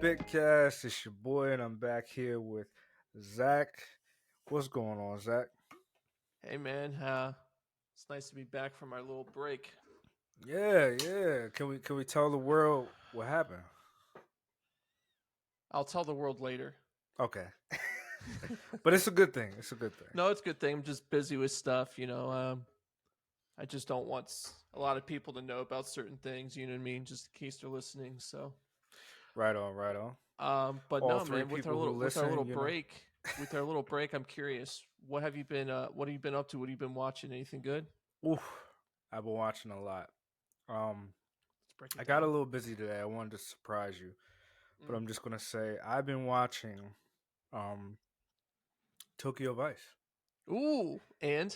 Bitcast. It's your boy, and I'm back here with Zach. What's going on, Zach? Hey man, it's nice to be back from our little break. Yeah. Can we tell the world what happened? I'll tell the world later. Okay, but it's a good thing. It's a good thing. No, it's a good thing. I'm just busy with stuff, I just don't want a lot of people to know about certain things. You know what I mean? Just in case they're listening. So, Right on, right on. but All no, three man. people who With our listen, little you know. break, I'm curious. What have you been? What have you been up to? What have you been watching? Anything good? Oof, I've been watching a lot. Um, Let's break I it got a down. little busy today. I wanted to surprise you, but Mm. I'm just gonna say I've been watching um Tokyo Vice. Ooh, and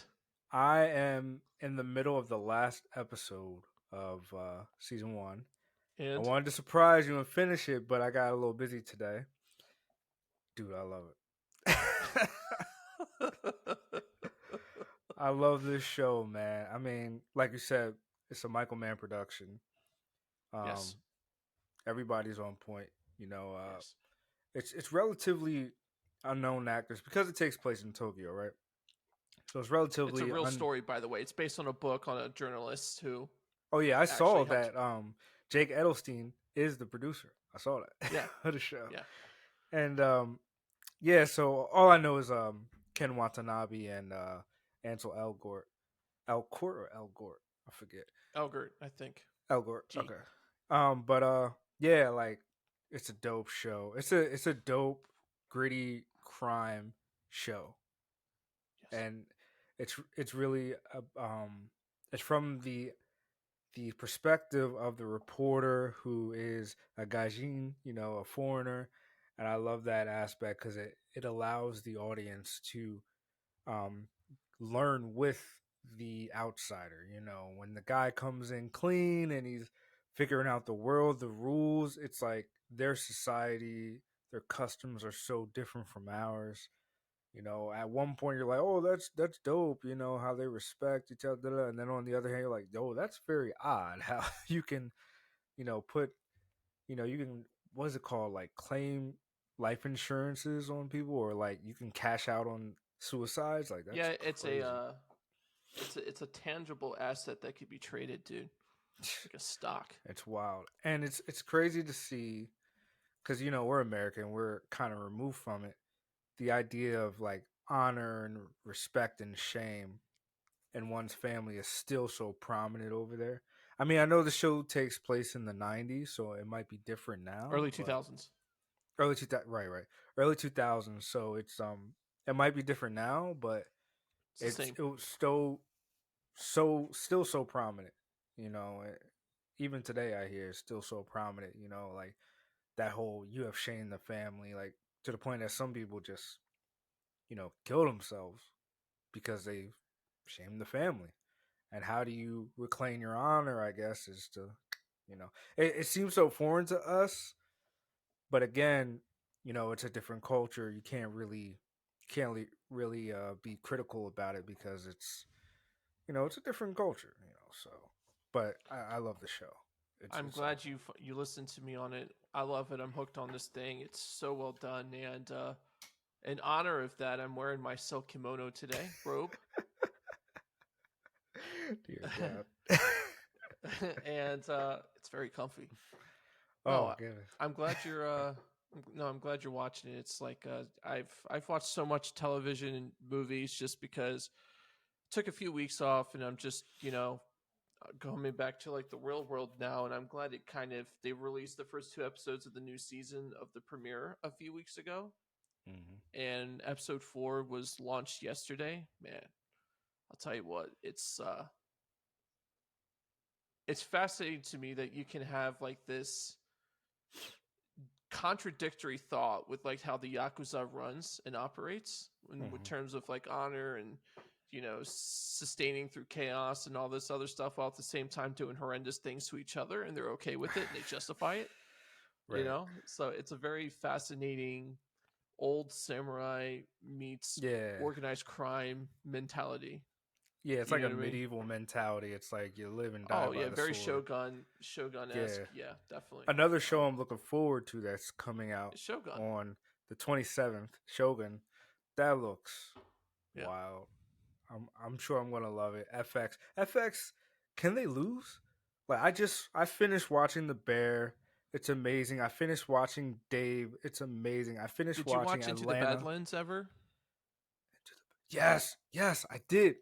I am in the middle of the last episode of season one. I and wanted to surprise you and finish it, but I got a little busy today. Dude, I love it. I love this show, man. I mean, like you said, it's a Michael Mann production. Um, yes, everybody's on point. You know, yes. it's relatively unknown actors because it takes place in Tokyo, right? So it's It's a relatively real un. story, by the way. It's based on a book on a journalist who Oh yeah, I actually saw helped. that. Jake Edelstein is the producer. I saw that Yeah, of the show, yeah. and yeah. So all I know is Ken Watanabe and Ansel Elgort, Elcourt or Elgort, I forget. Elgert, I think. Elgort. G. Okay. But yeah, like it's a dope show. It's a dope, gritty crime show, Yes. and it's really it's from the perspective of the reporter who is a gaijin, you know, a foreigner, and I love that aspect because it allows the audience to um, learn with the outsider. You know, when the guy comes in clean and he's figuring out the world, the rules, it's like their society, their customs are so different from ours. You know, at one point you're like, "Oh, that's dope." You know how they respect each other, and then on the other hand, you're like, "Oh, that's very odd." How you can, put, you can, what is it called, like claim life insurances on people, or like you can cash out on suicides. Like that's Yeah, crazy. it's a tangible asset that could be traded, dude. Like a stock. It's wild, and it's crazy to see because we're American, we're kind of removed from it. The idea of like honor and respect and shame in one's family is still so prominent over there. I mean, I know the show takes place in the '90s, so it might be different now, Early but 2000s. early 2000, right, early 2000s. So it might be different now, but It's the same. it was still so prominent. You know, even today I hear it's still so prominent. You know, like that whole you have shamed the family, like to the point that some people just kill themselves because they shamed the family. And how do you reclaim your honor? I guess is to, it seems so foreign to us, but again, it's a different culture. You can't really be critical about it because it's a different culture. So, but I love the show. I'm It's glad awesome. you listened to me on it. I love it. I'm hooked on this thing. It's so well done, and in honor of that, I'm wearing my silk kimono today, robe. Dear God. And it's very comfy. No, Oh goodness. I'm glad you're. No, I'm glad you're watching it. It's like I've watched so much television and movies just because I took a few weeks off, and I'm just coming back to like the real world now. And I'm glad it kind of they released the first two episodes of the new season of the premiere a few weeks ago, Hmm. and episode 4 was launched yesterday. Man, I'll tell you what, it's fascinating to me that you can have like this contradictory thought with like how the yakuza runs and operates in with Hmm. terms of like honor and sustaining through chaos and all this other stuff while at the same time doing horrendous things to each other, and they're okay with it and they justify it. Right. So it's a very fascinating old samurai meets Yeah. organized crime mentality. Yeah, it's You like know a what I mean? medieval mentality. It's like you live and die Oh by yeah, the very sword. Shogun esque. Yeah. Yeah, definitely. Another show I'm looking forward to that's coming out Shogun. on the 27th, Shogun. That looks Yeah. wild. I'm sure I'm gonna love it. FX, can they lose? Like I finished watching The Bear. It's amazing. I finished watching Dave. It's amazing. I finished Did you watching watch Into the Atlanta. Badlands ever? Yes, yes, I did.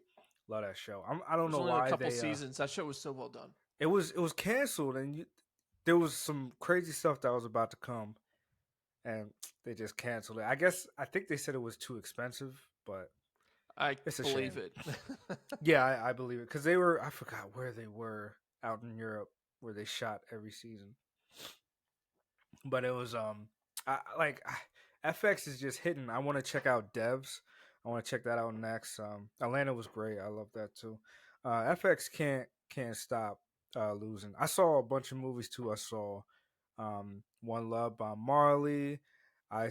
Love that show. I don't There's know only a why couple they seasons. That show was so well done. it was canceled and there was some crazy stuff that was about to come and they just canceled it. I think they said it was too expensive, but I it's a believe shame. it. Yeah, I believe it because they were. I forgot where they were out in Europe where they shot every season, but it was FX is just hitting. I want to check out Devs. I want to check that out next. Atlanta was great. I love that too. FX can't stop losing. I saw a bunch of movies too. I saw One Love by Marley. I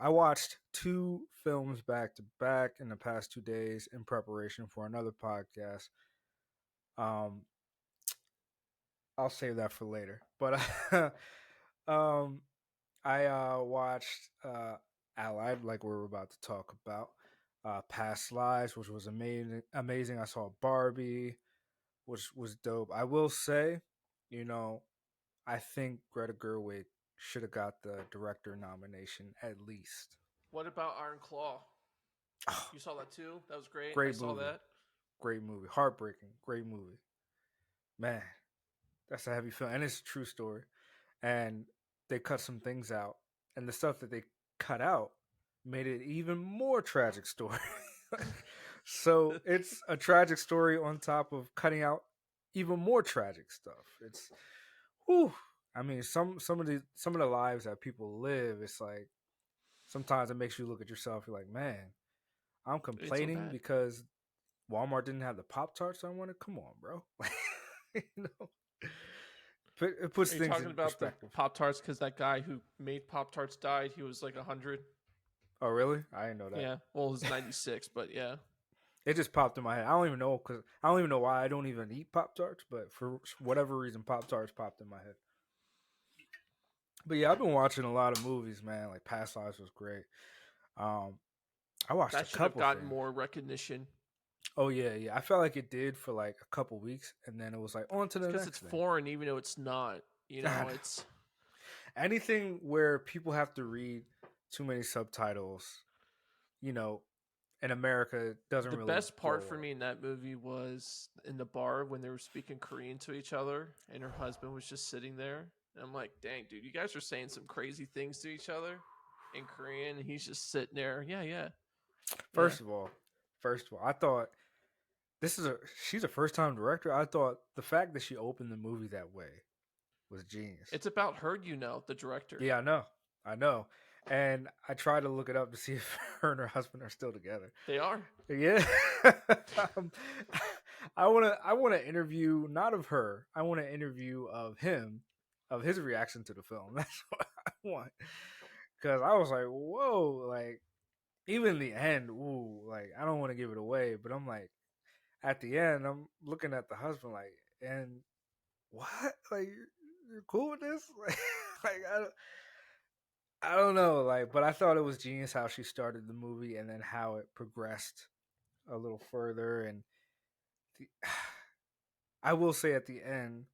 watched two films back to back in the past 2 days in preparation for another podcast. Um, I'll save that for later. But um, I watched Allied, like we were about to talk about. Past Lives, which was amazing. Amazing. I saw Barbie, which was dope. I will say, you know, I think Greta Gerwig should have got the director nomination at least. What about Iron Claw? Oh, You saw that too? That was great. I great saw movie. that. Great movie. Heartbreaking. Great movie. Man, that's a heavy film. And it's a true story. And they cut some things out. And the stuff that they cut out made it even more tragic story. So it's a tragic story on top of cutting out even more tragic stuff. It's whew. I mean, some of the lives that people live, it's like sometimes it makes you look at yourself. You're like, man, I'm It's so complaining bad. because Walmart didn't have the Pop Tarts I wanted. Come on, bro. you know, it puts Are you things talking in about the perspective. Pop Tarts because that guy who made Pop Tarts died? He was like 100. Oh, really? I didn't know Yeah. Well, he's that. 96, but yeah. It just popped in my head. I don't even know why I don't even eat Pop Tarts, but for whatever reason, Pop Tarts popped in my head. But yeah, I've been watching a lot of movies, man. Like Past Lives was great. Um, I watched a That should have couple gotten things. more recognition. Oh yeah, yeah. I felt like it did for like a couple weeks, and then it was like on to It's the because it's next thing. foreign, even though it's not. You know, it's Anything where people have to read too many subtitles, you know, in America doesn't the really best blow part for up. me in that movie was in the bar when they were speaking Korean to each other, and her husband was just sitting there. And I'm like, dang, dude, you guys are saying some crazy things to each other in Korean, and he's just sitting there. Yeah, yeah, yeah. First of all, I thought this is a she's a first time director. I thought the fact that she opened the movie that way was genius. It's about her, the director. Yeah, I know, and I tried to look it up to see if her and her husband are still together. They are. Yeah, um, I want to interview not of her. I want to interview of him, of his reaction to the film. That's what I want because I was like, whoa, like even the end, ooh, like I don't want to give it away, but I'm like at the end, I'm looking at the husband like, and what? Like you're cool with this? Like I don't know, like, but I thought it was genius how she started the movie and then how it progressed a little further. And the, I will say at the end,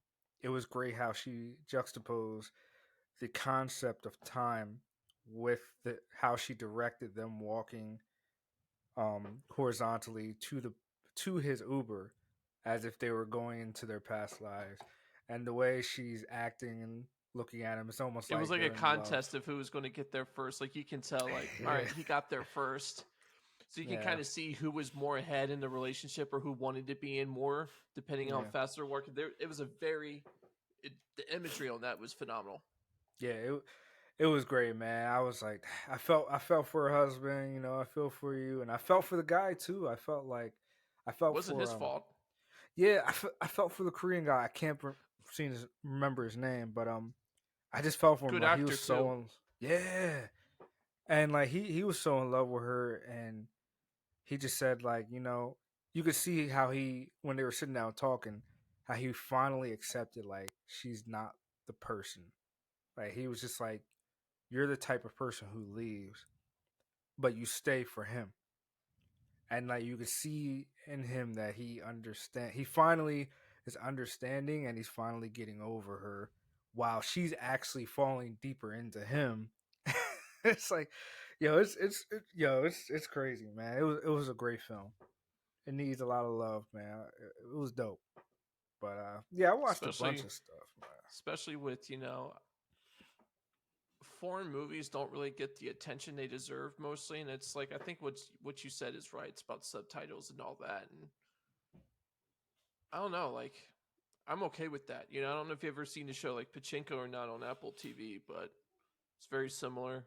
it was great how she juxtaposed the concept of time with the how she directed them walking horizontally to his Uber as if they were going into their past lives, and the way she's acting and looking at him, it's almost It was like like a they're in love. contest of who was going to get there first. Like you can tell, like, all Yeah, right, he got there first. So you can yeah, kind of see who was more ahead in the relationship or who wanted to be in more, depending on how yeah, fast they're working. There, it was a the imagery on that was phenomenal. yeah. It was great, man. I was like, I felt for her husband. I feel for you, and I felt for the guy too. I felt Wasn't for his fault. yeah, I felt for the Korean guy. I can't remember his name, but I just felt for him. Good Like he was actor too. so yeah, and like he was so in love with her, and he just said like you could see how he, when they were sitting down talking, how he finally accepted like she's not the person. Like he was just like, you're the type of person who leaves, but you stay for him. And like you could see in him that he finally is understanding, and he's finally getting over her while she's actually falling deeper into him. It's like, yo, it's crazy, man. It was a great film. It needs a lot of love, man. It was dope. But yeah, I watched a bunch especially of stuff, man. especially with foreign movies don't really get the attention they deserve mostly, and it's like I think what you said is right. It's about subtitles and all that, and I don't know, like I'm okay with that. I don't know if you've ever seen the show like Pachinko or not on Apple TV, but it's very similar.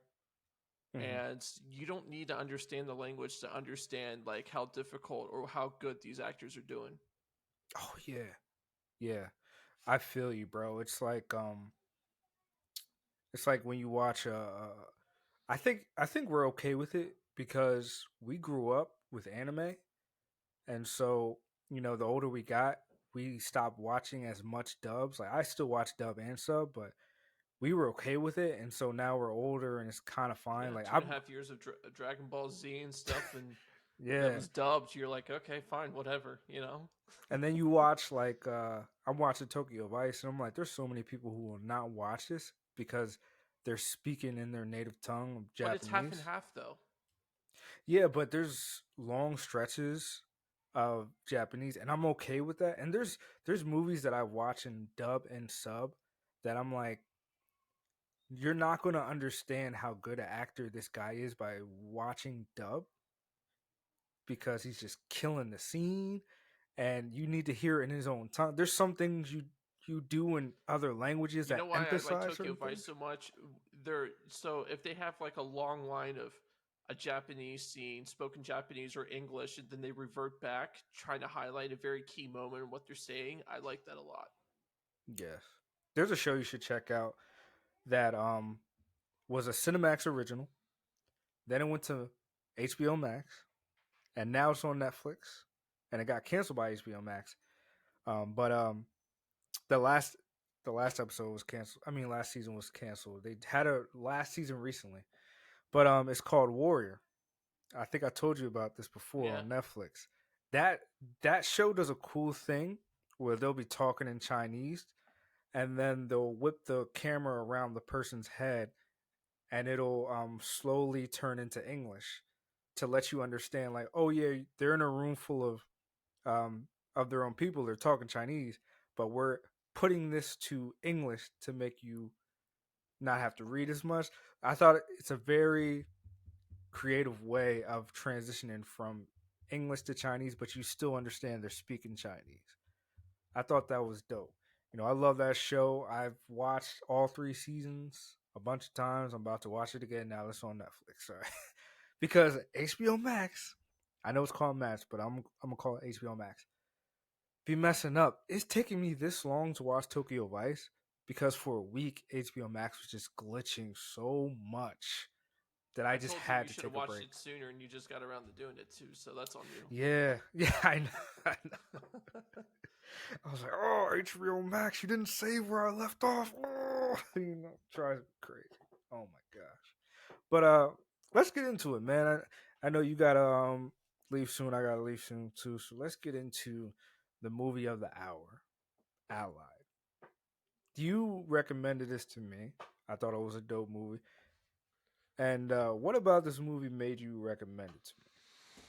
Hmm. And you don't need to understand the language to understand like how difficult or how good these actors are doing. Oh yeah, yeah. I feel you, bro. It's like when you watch I think we're okay with it because we grew up with anime, and so the older we got, we stopped watching as much dubs. Like I still watch dub and sub, but we were okay with it, and so now we're older and it's kind of fine. Yeah, Like two and I'm, a half years of Dragon Ball Z and stuff, and that yeah. was dubbed. You're like, okay, fine, whatever. And then you watch like I'm watching Tokyo Vice, and I'm like, there's so many people who will not watch this because they're speaking in their native tongue of But it's half and Japanese. half though. Yeah, but there's long stretches of Japanese, and I'm okay with that. And there's movies that I watch in dub and sub that I'm like, you're not going to understand how good an actor this guy is by watching dub because he's just killing the scene, and you need to hear it in his own tongue. There's some things you do in other languages You know that why I like emphasize Tokyo certain Vice things. so much? So if they have like a long line of a Japanese scene, spoken Japanese or English, and then they revert back trying to highlight a very key moment in what they're saying, I like that a lot. Yes, there's a show you should check out that was a Cinemax original. Then it went to HBO Max, and now it's on Netflix, and it got canceled by HBO Max. But the last the last episode was canceled. I mean, last season was canceled. They had a last season recently, but it's called Warrior. I think I told you about this before Yeah, on Netflix. That that show does a cool thing where they'll be talking in Chinese, and then they'll whip the camera around the person's head, and it'll slowly turn into English to let you understand, like, oh yeah, they're in a room full of their own people. They're talking Chinese, but we're putting this to English to make you not have to read as much. I thought it's a very creative way of transitioning from English to Chinese, but you still understand they're speaking Chinese. I thought that was dope. I love that show. I've watched all three seasons a bunch of times. I'm about to watch it again now. It's on Netflix. Sorry. Because HBO Max, I know it's called Max, but I'm gonna call it HBO Max. Be messing up. It's taking me this long to watch Tokyo Vice because for a week HBO Max was just glitching so much that I I just told you had you to should have take a watched break. it sooner, and you just got around to doing it too. So that's on you. Yeah, yeah, I know. I know. I was like, oh, HBO Max, you didn't save where I left off. Oh, drives me crazy. Oh my gosh. But let's get into it, man. I know you gotta leave soon. I gotta leave soon too. So let's get into the movie of the hour, Allied. You recommended this to me. I thought it was a dope movie. And what about this movie made you recommend it to me?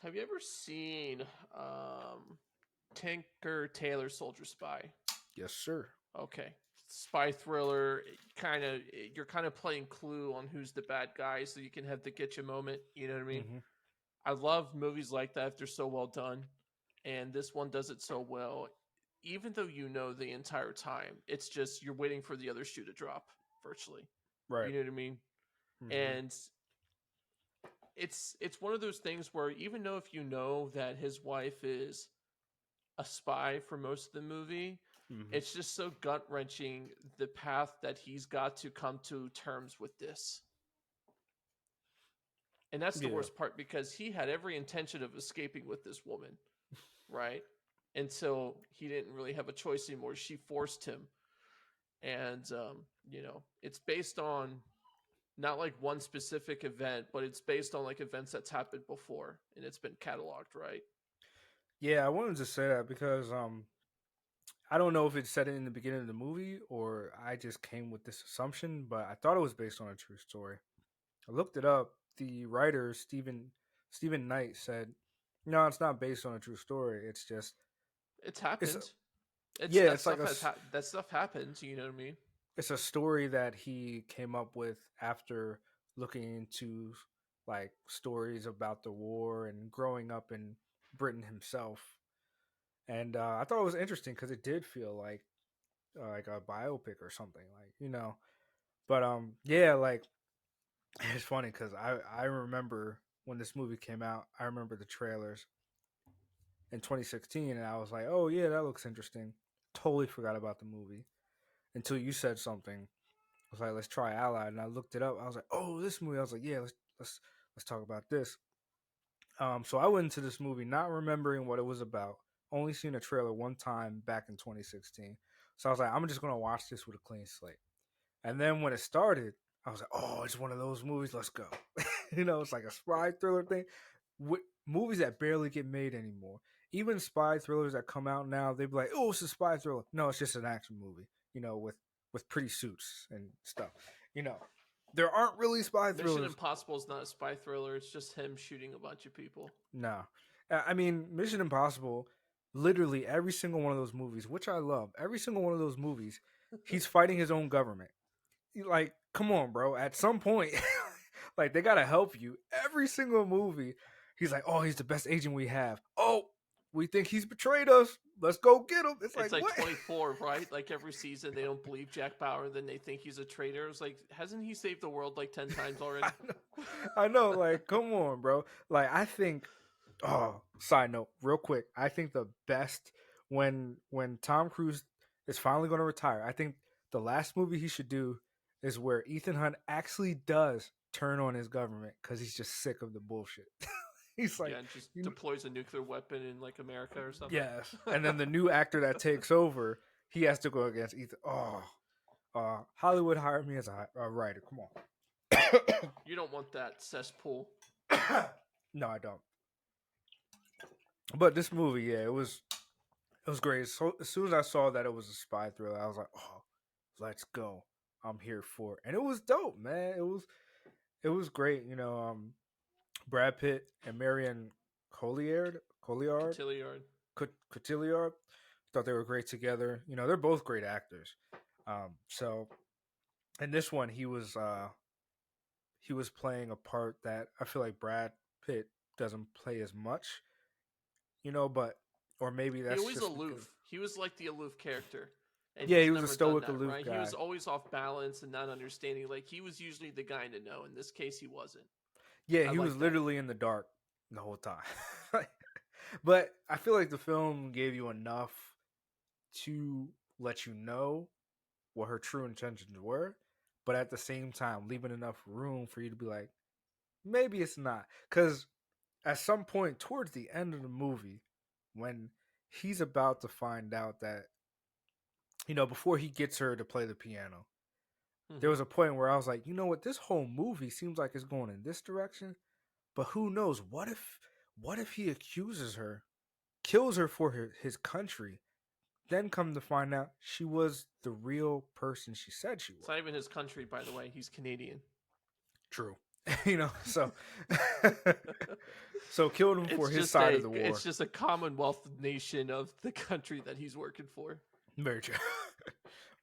Have you ever seen Tinker Tailor Soldier Spy? Yes, sir. Okay. Spy thriller, you're kind of playing Clue on who's the bad guy, so you can have the get you moment. You know what I mean? Hmm. I love movies like that if they're so well done, and this one does it so well. Even though you know the entire time, it's just you're waiting for the other shoe to drop virtually. Right. You know what I mean? Hmm. And it's one of those things where even though if you know that his wife is a spy for most of the movie, Hmm. it's just so gut wrenching the path that he's got to come to terms with this. And that's the Yeah. worst part because he had every intention of escaping with this woman, right? Until he didn't really have a choice anymore. She forced him. And, it's based on not like one specific event, but it's based on like events that's happened before and it's been cataloged, right? Yeah, I wanted to say that because I don't know if it said it in the beginning of the movie or I just came with this assumption, but I thought it was based on a true story. I looked it up. The writer Stephen Knight said, "No, it's not based on a true story. It's just It's it's happened. It's yeah, that stuff that stuff happens. You know what I mean? it's a story that he came up with after looking into like stories about the war and growing up in Britain himself. And I thought it was interesting because it did feel like a biopic or something, like But yeah, like it's funny because I remember when this movie came out. I remember the trailers in 2016, and I was like, oh yeah, that looks interesting. Totally forgot about the movie until you said something. I was like, let's try Allied, and I looked it up. I was like, oh, this movie. I was like, yeah, let's talk about this. So I went into this movie not remembering what it was about. Only seen a trailer one time back in 2016. So I was like, I'm just gonna watch this with a clean slate. And then when it started, I was like, oh, it's one of those movies. Let's go. It's like a spy thriller thing. Movies that barely get made anymore. Even spy thrillers that come out now, they'd be like, oh, it's a spy thriller. No, it's just an action movie, with pretty suits and stuff. You know, there aren't really spy Mission thrillers. Impossible is not a spy thriller. It's just him shooting a bunch of people. No. I mean, Mission Impossible, literally every single one of those movies, which I love, every single one of those movies, he's fighting his own government. Like, come on, bro. At some point, like they gotta help you. Every single movie, he's like, "Oh, he's the best agent we have." Oh, we think he's betrayed us. Let's go get him. It's like It's like what? 24, right? Like every season they don't believe Jack Bauer, and then they think he's a traitor. It's like, hasn't he saved the world like 10 times I already? know. I know. Like, come on, bro. Like, I think. Oh, side note, real quick. I think the best when Tom Cruise is finally going to retire. I think the last movie he should do is where Ethan Hunt actually does turn on his government because he's just sick of the bullshit. He's Yeah, like, and just you know, deploys a nuclear weapon in like America or something. yes. And then the new actor that takes over, he has to go against Ethan. Oh, Hollywood hired me as a writer. Come You don't want that cesspool. on. No, I don't. But this movie, yeah, it was great. So as soon as I saw that it was a spy thriller, I was like, "Oh, let's go! I'm here for it." And it was dope, man. It was great. Brad Pitt and Marion Cotillard, Cotilliard. Cotillard. Thought they were great together. They're both great actors. So in this one, he was playing a part that I feel like Brad Pitt doesn't play as much. But or maybe He that's always just because. aloof. He was like the aloof character. And Yeah, he's he was a never done stoic, that, aloof right? He was guy. always off balance and not understanding. Like he was usually the guy to know. In this case, he wasn't. Yeah, I he was like that. literally in the dark the whole time. But I feel like the film gave you enough to let you know what her true intentions were, but at the same time, leaving enough room for you to be like, maybe it's not. Because at some point towards the end of the movie, when he's about to find out that, before he gets her to play the piano, there Hmm. was a point where I was like, you know what, this whole movie seems like it's going in this direction. But who knows? What if he accuses her, kills her for his country, then come to find out she was the real person she said she It's was. not even his country, by the way. He's Canadian. True. So so killed him for his side of the It's war. just a Commonwealth nation of the country that he's working for. Very true.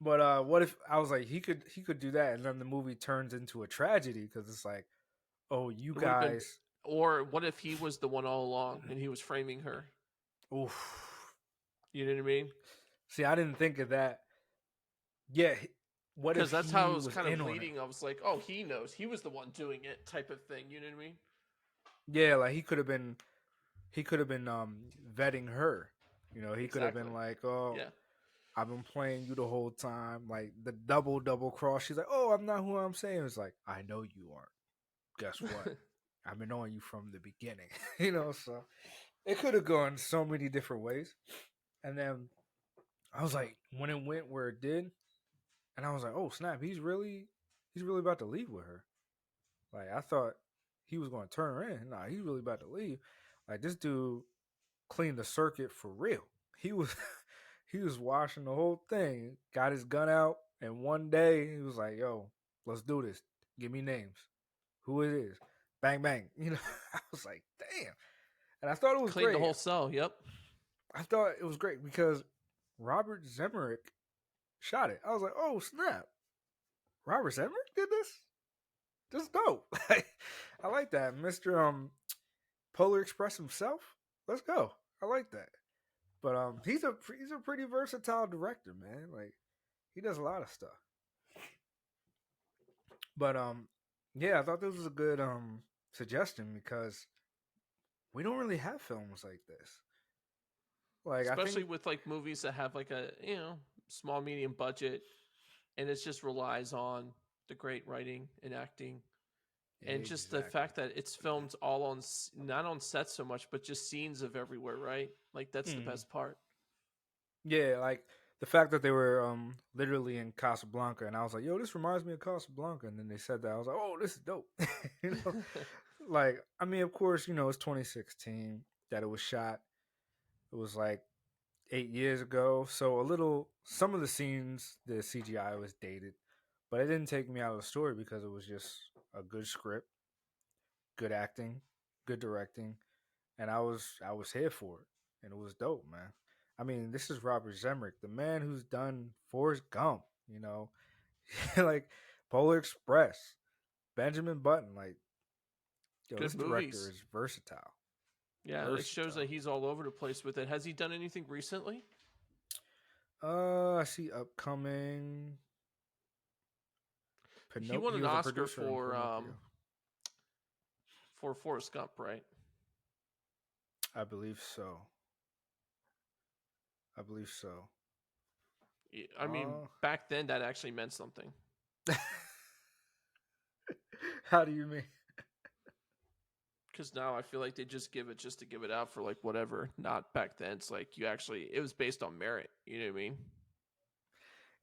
But what if I was like he could do that and then the movie turns into a tragedy because it's like, oh, you It would have been, guys, or what if he was the one all along and he was framing her? oof. You know what I mean? See, I didn't think of that. Yeah, what Because if that's how he it was was kind in of on it? leading. I was like, oh, he knows. He was the one doing it, type of thing. You know what I mean? Yeah, like he could have been vetting her. He could have Exactly. been like, "Oh, Yeah. I've been playing you the whole time." Like the double cross. She's like, "Oh, I'm not who I'm saying." It's like, "I know you aren't. Guess what? I've been knowing you from the beginning, you know. So it could have gone so many different ways. And then I was like, when it went where it did, and I was like, oh snap, he's really about to leave with her. Like I thought he was going to turn her in. Nah, he's really about to leave. Like this dude cleaned the circuit for real. He was he was washing the whole thing. Got his gun out, and one day he was like, "Yo, let's do this. Give me names. Who it is? Bang bang." You know, I was like, "Damn!" And I thought it was Cleaned the great. whole cell. Yep. I thought it was great because Robert Zemerick shot it. I was like, "Oh snap! Robert Zemerick did this. This is dope." I like that, Mister Polar Express himself. Let's go. I like that. But he's a pretty versatile director, man. Like he does a lot of stuff. But yeah, I thought this was a good suggestion because we don't really have films like this. Like I think Especially with like movies that have like a small medium budget, and it just relies on the great writing and acting, and just the exactly. fact that it's filmed all on not on set so much, but just scenes of everywhere, right? Like that's the Mm. best part. Yeah, like the fact that they were literally in Casablanca, and I was like, "Yo, this reminds me of Casablanca," and then they said that I was like, "Oh, this is dope." you know, like I mean, of course, you know, it's 2016 that it was shot. It was like 8 years ago. So a little, some of the scenes, the CGI was dated, but it didn't take me out of the story because it was just a good script, good acting, good directing, and I was here for it, and it was dope, man. I mean, this is Robert Zemrick, the man who's done Forrest Gump, you know, like Polar Express, Benjamin Button. Like, yo, Good this director movies. is versatile, Yeah, it shows that versatile. he's all over the place with it. Has he done anything recently? I see upcoming. He Pinocchio. won He an was a Oscar producer in Pinocchio. for Forrest Gump, right? I believe so. I believe so. I mean, Uh, back then that actually meant something. how do you mean? Because now I feel like they just give it just to give it out for like whatever. Not back then. It's like you actually it was based on merit. You know what I mean?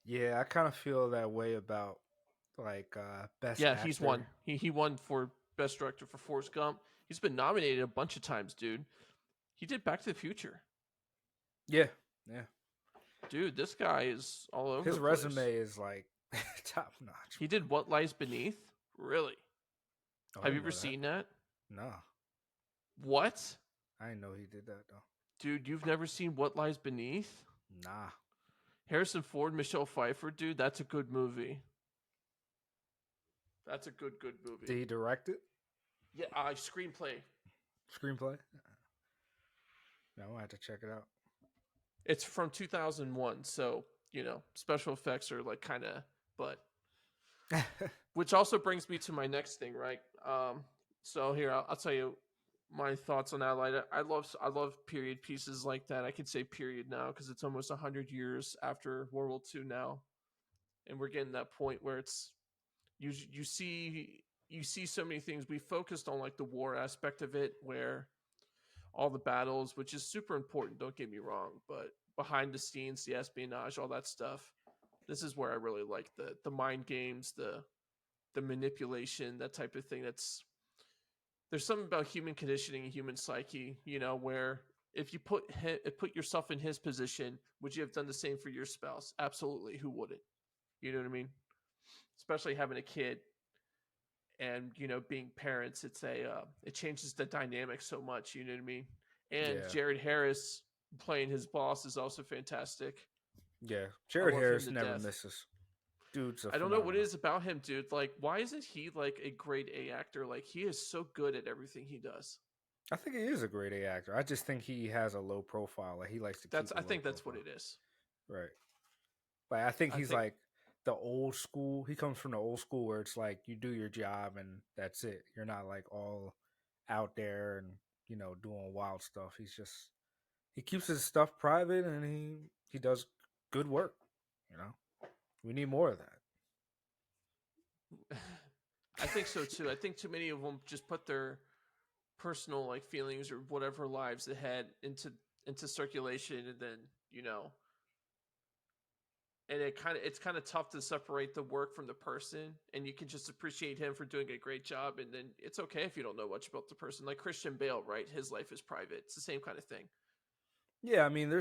Yeah, I kind of feel that way about like best Yeah, he's won. actor. He won for best director for Forrest Gump. He's been nominated a bunch of times, dude. He did Back to the Future. Yeah, yeah. Dude, this guy is all over His the place. resume is like top notch, He did What Lies Beneath. Really? man. Oh, I Have you didn't ever know that. seen that? Nah, What? I didn't know he did that though. Dude, you've never seen What Lies Beneath? Nah. Harrison Ford, Michelle Pfeiffer, dude, that's a good movie. That's a good movie. Did he direct it? Yeah, screenplay. Screenplay? No, I'm gonna have to check it out. It's from 2001, so special effects are like kind of, but which also brings me to my next thing, right? So here I'll tell you my thoughts on that. Like, I love period pieces like that. I could say period now because it's almost 100 years after World War II now, and we're getting that point where it's you see so many things. We focused on like the war aspect of it, where all the battles, which is super important. Don't get me wrong, but behind the scenes, the espionage, all that stuff. This is where I really like the mind games, the manipulation, that type of thing. There's something about human conditioning and human psyche, where if you put yourself in his position, would you have done the same for your spouse? Absolutely. Who wouldn't? You know what I mean? Especially having a kid and being parents, it changes the dynamic so much. You know what I mean? And yeah, Jared Harris playing his boss is also fantastic. yeah. I Jared love him Harris to never death. misses. Dude's a I don't know what it phenomenal. is about him, dude. Like, why isn't he like a grade A actor? Like, he is so good at everything he does. I think he is a great A actor. I just think he has a low profile. Like he likes to That's keep a I low think that's what profile. it is. Right. Like I think I he's think like the old school. He comes from the old school where it's like you do your job and that's it. You're not like all out there and doing wild stuff. He keeps his stuff private and he does good work. You know, we need more of that. I think so too. I think too many of them just put their personal like feelings or whatever lives they had into circulation, and then and it's kind of tough to separate the work from the person, and you can just appreciate him for doing a great job, and then it's okay if you don't know much about the person. Like Christian Bale, right? His life is private. It's the same kind of thing. Yeah, I mean,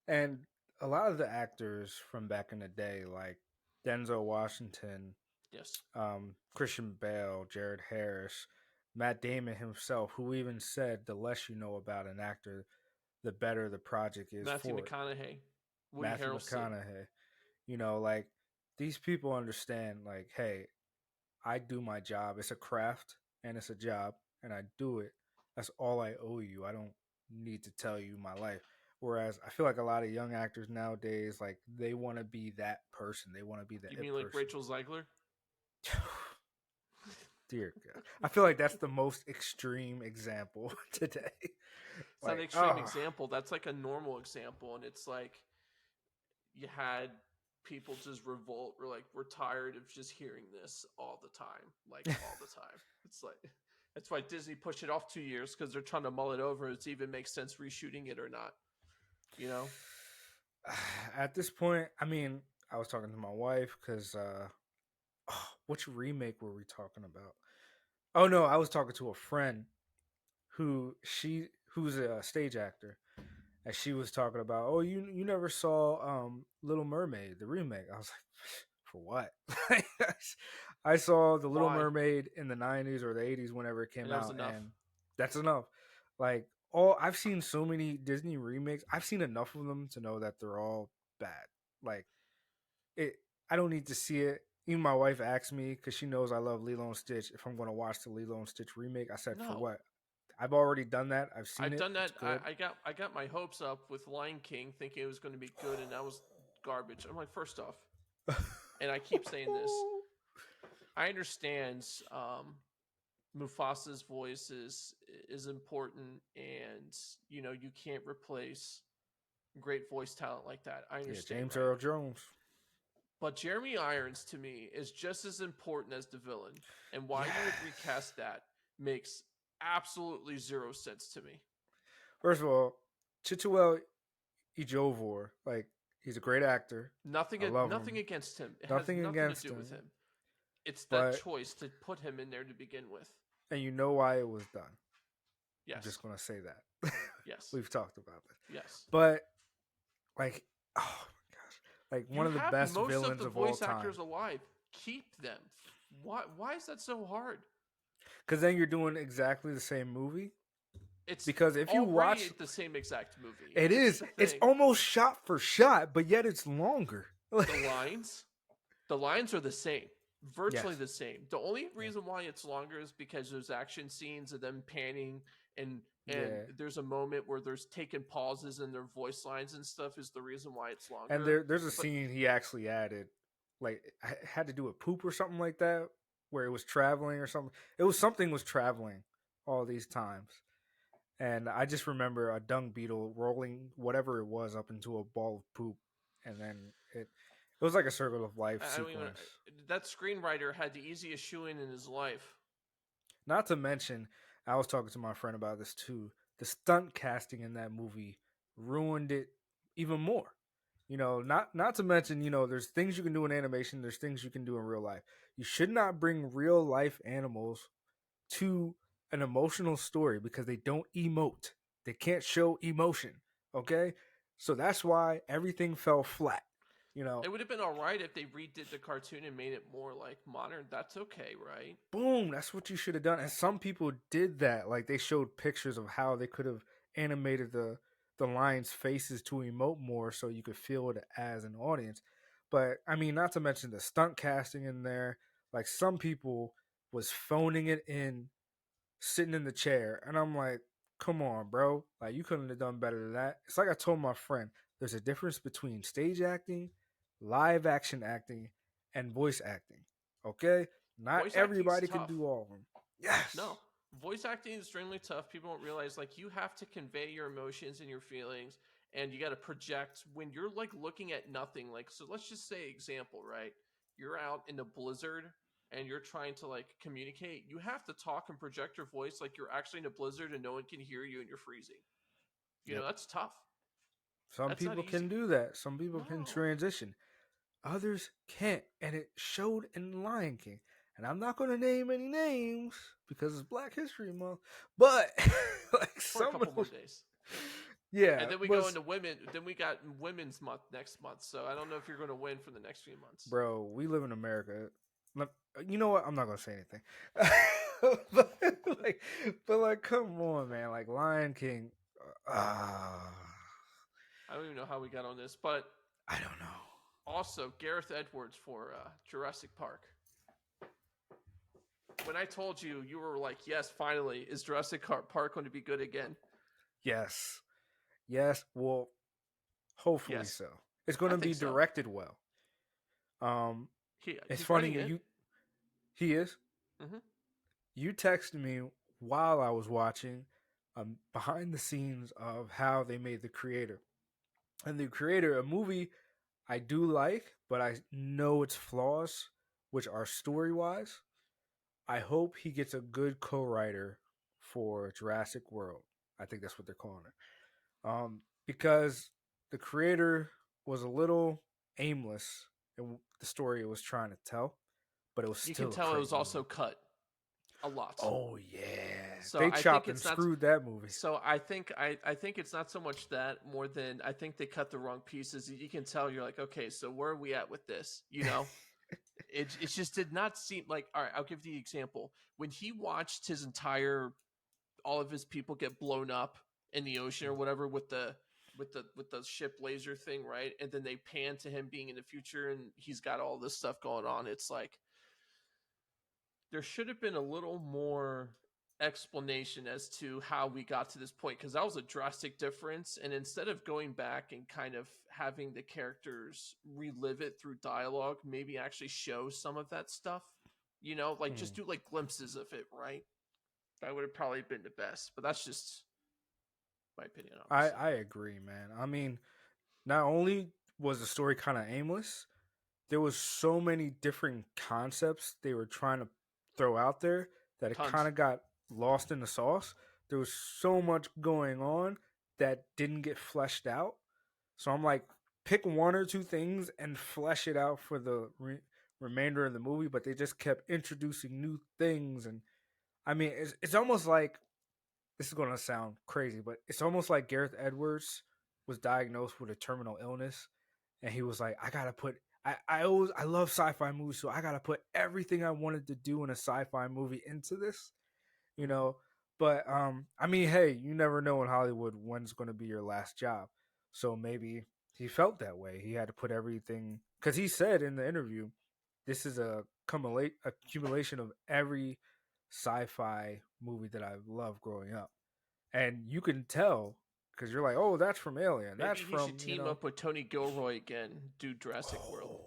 and a lot of the actors from back in the day, like Denzel Washington, Yes. Christian Bale, Jared Harris, Matt Damon himself, who even said the less you know about an actor, the better the project is Matthew for it. McConaughey, Woody Matthew Harrelson. McConaughey, like these people understand, like, hey, I do my job. It's a craft and it's a job, and I do it. That's all I owe you. I don't need to tell you my life. Whereas I feel like a lot of young actors nowadays, like they want to be that person. They want to be the You it mean like person. Rachel Zegler? Dear God, I feel like that's the most extreme example today. It's not an Like, extreme oh, example. That's like a normal example, and it's like you had people just revolt. We're like, we're tired of just hearing this all the time, like all the time. It's like that's why Disney pushed it off 2 years because they're trying to mull it over. It even makes sense reshooting it or not. You know, at this point, I mean, I was talking to my wife because oh, which remake were we talking about? Oh no, I was talking to a friend who's a stage actor, and she was talking about, oh, you never saw Little Mermaid the remake. I was like, for what? I saw the Little why? Mermaid in the '90s or the '80s whenever it And came that was out, enough. and that's enough. Like all I've seen so many Disney remakes. I've seen enough of them to know that they're all bad. Like it, I don't need to see it. Even my wife asked me because she knows I love Lilo and Stitch if I'm going to watch the Lilo and Stitch remake. I said, for No, what? I've already done that. I've seen I've it. done It's that. good. I got my hopes up with Lion King, thinking it was going to be good, and that was garbage. I'm like, first off, and I keep saying this. I understand Mufasa's voice is important, and you can't replace great voice talent like that. I Yeah, understand, James right? Earl Jones. But Jeremy Irons to me is just as important as the villain, and why you would Yes. recast that makes absolutely zero sense to me. First of all, Chichewa Ejiofor, like he's a great actor. I love Nothing him. against him. It has Nothing nothing to against do with him, him. It's that but choice to put him in there to begin with. and you know why it was done. I'm Yes. just gonna say that. Yes. We've talked about this, Yes. but like, oh my gosh, like You one of the have best most of villains the of all voice time. actors alive. Keep them. Why is that so hard? Because then you're doing exactly the same movie. It's Because if you watch, already the same exact movie. it It's is. the It's thing. almost shot for shot, but yet it's longer. The lines, the lines are the same, virtually Yes. the same. The only Yeah. reason why it's longer is because there's action scenes of them panning, and Yeah. there's a moment where there's taken pauses in their voice lines and stuff is the reason why it's And longer. there's a But scene he actually added, like had to do with poop or something like that, where it was traveling or something. It was something was traveling all these times, and I just remember a dung beetle rolling whatever it was up into a ball of poop, and then it was like a circle of life I mean, sequence. that screenwriter had the easiest shoe in his life. Not to mention, I was talking to my friend about this too. The stunt casting in that movie ruined it even more. Not to mention, there's things you can do in animation, there's things you can do in real life. You should not bring real life animals to an emotional story because they don't emote. They can't show emotion. Okay? So that's why everything fell flat. You know, It would have been all right if they redid the cartoon and made it more like modern. That's okay, right? boom, that's what you should have done. And some people did that. Like they showed pictures of how they could have animated the lions' faces to emote more so you could feel it as an audience. But I mean, not to mention the stunt casting in there. Like some people was phoning it in, sitting in the chair, and I'm like, come on, bro. Like you couldn't have done better than that. It's like I told my friend, there's a difference between stage acting, live action acting, and voice acting. Okay? Not Voice acting's everybody can tough. do all of them. Yes. No, voice acting is extremely tough. People don't realize like you have to convey your emotions and your feelings, and you got to project when you're like looking at nothing. Like so, let's just say example, right? You're out in a blizzard and you're trying to like communicate, you have to talk and project your voice like you're actually in a blizzard and no one can hear you and you're freezing. Yep. That's tough. Some That's not people can easy. do that. Some people can No. transition. Others can't. And it showed in Lion King. And I'm not going to name any names because it's Black History Month. But like For a some of couple more those, days. Yeah. yeah, And then we but go into women. Then we got Women's Month next month. So I don't know if you're going to win for the next few months. bro, we live in America. You know what? I'm not going to say anything. but, like, but like, come on, man. Like Lion King. Uh, I don't even know how we got on this, but I don't know. also Gareth Edwards for Jurassic Park. When I told you, you were like, "Yes, finally, is Jurassic Park going to be good again?" Yes. Yes. Well, hopefully Yes, so. It's going I to think be so. directed well. Um, it's He's funny writing it. you. He is. Mm-hmm. You texted me while I was watching behind the scenes of how they made the creator. And the creator, a movie I do like, but I know its flaws, which are story wise. I hope he gets a good co-writer for Jurassic World. I think that's what they're calling it. Because the creator was a little aimless in the story it was trying to tell, but it was You can still a tell it great was also movie. cut a lot. Oh yeah, So they I think chopped and it's not. screwed that movie. So I think it's not so much that more than I think they cut the wrong pieces. You can tell you're like, okay, so where are we at with this? It just did not seem like. All right, I'll give you the example when he watched his entire all of his people get blown up in the ocean or whatever with the ship laser thing, right? And then they pan to him being in the future and he's got all this stuff going on. It's like there should have been a little more explanation as to how we got to this point because that was a drastic difference. And instead of going back and kind of having the characters relive it through dialogue, maybe actually show some of that stuff, like just Hmm. do like glimpses of it, right? That would have probably been the best. But that's just my opinion, I obviously. I agree, man. I mean, not only was the story kind of aimless, there was so many different concepts they were trying to throw out there that it kind Tons. of got lost in the sauce. There was so much going on that didn't get fleshed out. So I'm like, pick one or two things and flesh it out for the remainder of the movie. But they just kept introducing new things, and I mean, it's almost like this is going to sound crazy, but it's almost like Gareth Edwards was diagnosed with a terminal illness, and he was like, I gotta put. I love sci-fi movies, so I gotta put everything I wanted to do in a sci-fi movie into this, you Mm-hmm. know. But I mean, hey, you never know in Hollywood when's going to be your last job. So maybe he felt that way. He had to put everything because he said in the interview, this is a accumulation of every sci-fi movie that I've loved growing up, and you can tell because you're like, oh, that's from Alien, that's Maybe he should from team up with Tony Gilroy again, do Jurassic World.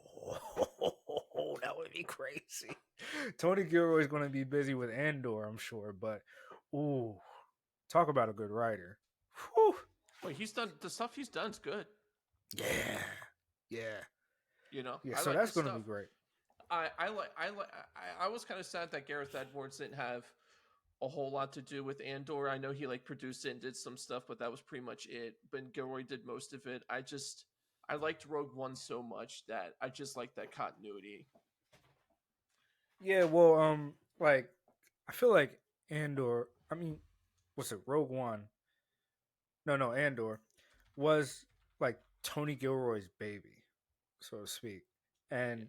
Oh, that would be crazy. Tony Gilroy is going to be busy with Andor, I'm sure, but ooh, talk about a good writer. Whew. Well, he's done the stuff he's done's good. Yeah, yeah, yeah. I So like that's his going to stuff. be great. I was kind of sad that Gareth Edwards didn't have a whole lot to do with Andor. I know he like produced it and did some stuff, but that was pretty much it. But Gilroy did most of it. I liked Rogue One so much that I just like that continuity. Yeah, well, like I feel like Andor. I mean, what's it? Rogue One. No, no, Andor was like Tony Gilroy's baby, so to speak, Yeah, and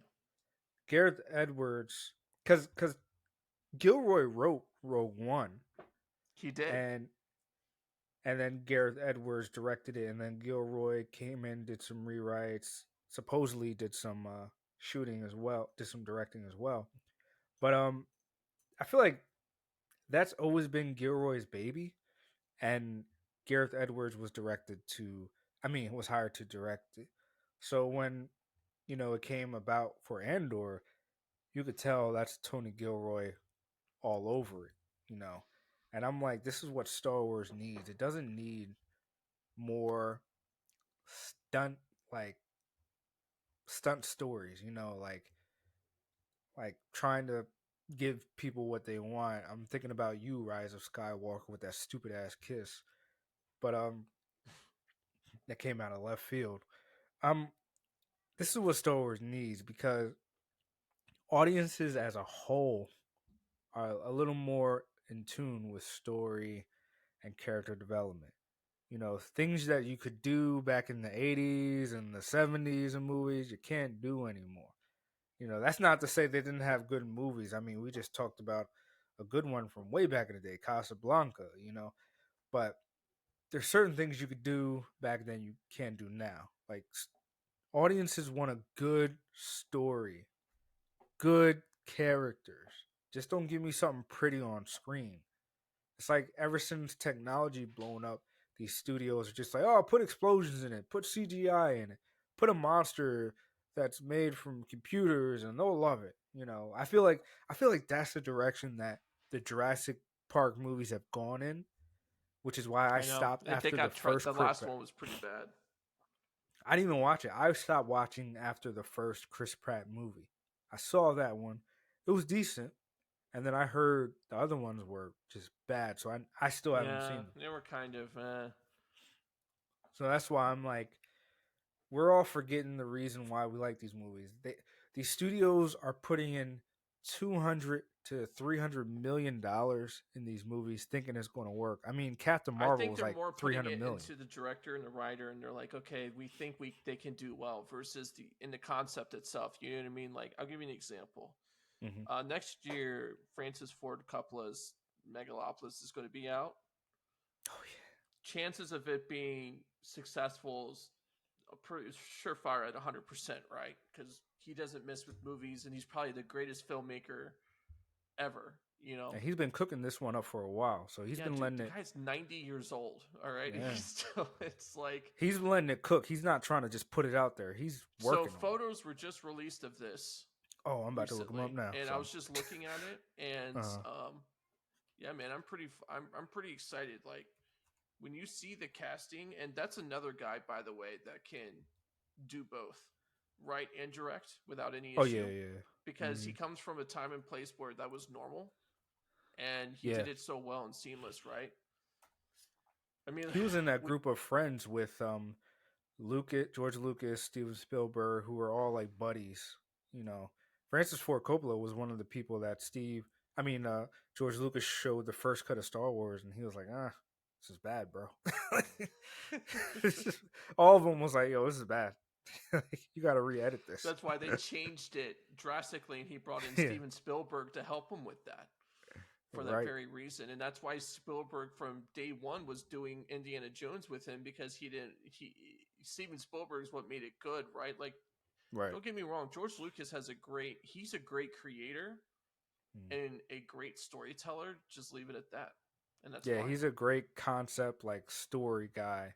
Gareth Edwards, because Gilroy wrote Rogue One, he did. and then Gareth Edwards directed it, and then Gilroy came in, did some rewrites, supposedly did some shooting as well, did some directing as well. But I feel like that's always been Gilroy's baby, and Gareth Edwards was directed to, I mean, was hired to direct it. So when it came about for Andor, you could tell that's Tony Gilroy all over it, you know. And I'm like, this is what Star Wars needs. It doesn't need more stunt like stunt stories, like like trying to give people what they want. I'm thinking about you, Rise of Skywalker, with that stupid ass kiss. But that came out of left field. Um, this is what Star Wars needs because audiences as a whole are a little more in tune with story and character development. You know, things that you could do back in the 80s and the 70s in movies, you can't do anymore. You know, that's not to say they didn't have good movies. I mean, we just talked about a good one from way back in the day, Casablanca, you know. But there's certain things you could do back then you can't do now. Like audiences want a good story, good characters. Just don't give me something pretty on screen. It's like ever since technology blown up, these studios are just like, oh, put explosions in it, put CGI in it, put a monster that's made from computers, and they'll love it. You know, I feel like that's the direction that the Jurassic Park movies have gone in, which is why I I know stopped they after the got first the last one was pretty bad. I didn't even watch it. I stopped watching after the first Chris Pratt movie. I saw that one. It was decent. And then I heard the other ones were just bad. So I still haven't seen Yeah, them. they were kind of. So that's why I'm like, we're all forgetting the reason why we like these movies. These studios are putting in 200 to 300 million dollars in these movies, thinking it's going to work. I mean, Captain I Marvel think was they're like more three putting hundred it million. into the director and the writer, and they're like, okay, we think they can do well versus the concept itself. You know what I mean? Like, I'll give you an example. Mm-hmm. Next year, Francis Ford Coppola's Megalopolis is going to be out. Oh Chances of it being successful is a pretty surefire at 100%, right? Because he doesn't miss with movies, and he's probably the greatest filmmaker ever. You know, yeah. And he's been cooking this one up for a while, so he's yeah, been dude, letting the it. guy's 90 years old. All right, and Yeah, he's still. It's like he's letting it cook. He's not trying to just put it out there. He's so. working on it. Photos were just released of this Oh, I'm about to look him up recently, now. and I So, was just looking at it, and uh, yeah, man, I'm pretty excited. Like when you see the casting, and that's another guy, by the way, that can do both, write and direct without any oh yeah, issue, yeah, because he mm-hmm. comes from a time and place where that was normal, and he Yeah. did it so well and seamless, right? I mean, He was in that we group of friends with Lucas, George Lucas, Steven Spielberg, who were all like buddies. You know, Francis Ford Coppola was one of the people that George Lucas showed the first cut of Star Wars, and he was like, this is bad, bro. It's just, all of them was like, yo, this is bad. You got to re-edit this. that's why they changed it drastically, and he brought in Yeah, Steven Spielberg to help him with that for that right, very reason. And that's why Spielberg from day one was doing Indiana Jones with him, because he didn't he Steven Spielberg is what made it good, right? Like, right. don't get me wrong, George Lucas he's a great creator Mm. and a great storyteller. Just leave it at that. And that's Yeah, fine. he's a great concept like story guy.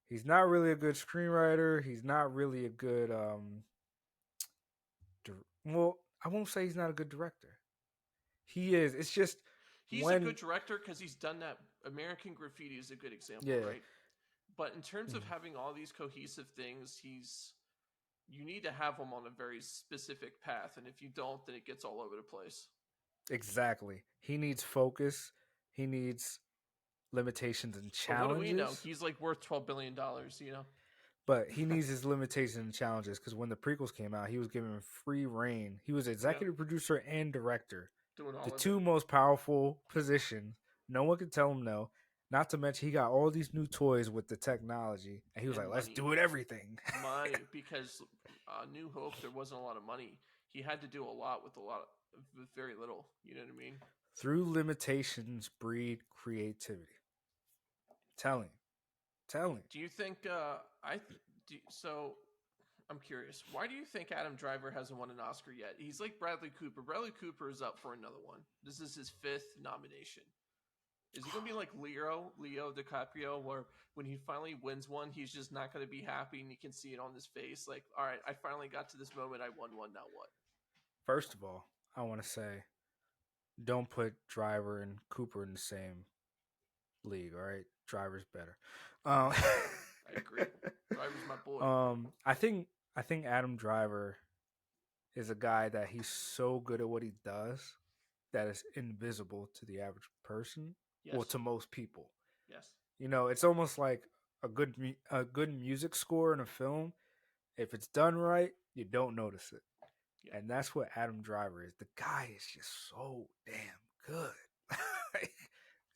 He's not really a good screenwriter. He's not really a good well, I won't say he's not a good director. He is. It's just He's a when good director because he's done that. American Graffiti is a good example, yeah. right? But in terms of Mhm. having all these cohesive things, you need to have them on a very specific path, and if you don't, then it gets all over the place. Exactly. He needs focus. He needs limitations and But what do we know? challenges. He's like worth $12 billion. You know, But he needs his limitations and challenges because when the prequels came out, he was given free reign. He was yeah, executive producer and director, doing the all of it two most powerful positions. No one could tell him no. Not to mention, he got all these new toys with the technology, and he was and like, "Let's money, do it everything." money because New Hope there wasn't a lot of money. He had to do a lot with very little. You know what I mean? Through limitations breed creativity. Telling, telling. Do you think so? I'm curious. Why do you think Adam Driver hasn't won an Oscar yet? He's like Bradley Cooper. Bradley Cooper is up for another one. This is his fifth nomination. Is he gonna be like Leo DiCaprio, where when he finally wins one, he's just not gonna be happy, and you can see it on his face? Like, all right, I finally got to this moment. I won one. Now what? First of all, I want to say, don't put Driver and Cooper in the same league. All right, Driver's better. Um, I agree. Driver's my boy. I think Adam Driver is a guy that he's so good at what he does that is invisible to the average person, well, Yes. to most people. Yes. You know, it's almost like a good music score in a film. If it's done right, you don't notice it, Yeah. and that's what Adam Driver is. The guy is just so damn good.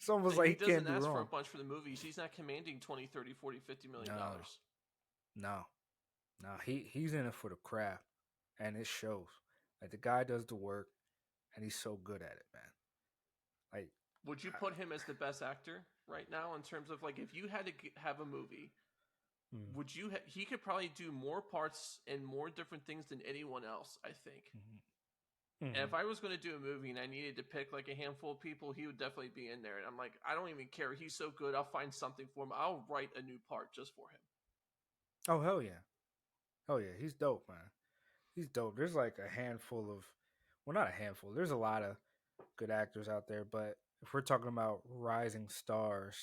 It's almost And like he he can't doesn't do ask for a wrong. bunch for the movies. He's not commanding 20, 30, 40, 50 million No, dollars. no, no. He's in it for the craft, and it shows. Like the guy does the work, and he's so good at it, man. Like, Would you put him as the best actor right now in terms of like if you had to have a movie, mm, would you he could probably do more parts and more different things than anyone else, I think. And mm-hmm. if I was going to do a movie and I needed to pick like a handful of people, he would definitely be in there. And I'm like, I don't even care. He's so good. I'll find something for him. I'll write a new part just for him. Oh hell yeah, hell yeah, he's dope, man. He's dope. There's like a handful of, well, not a handful. There's a lot of good actors out there, but if we're talking about rising stars,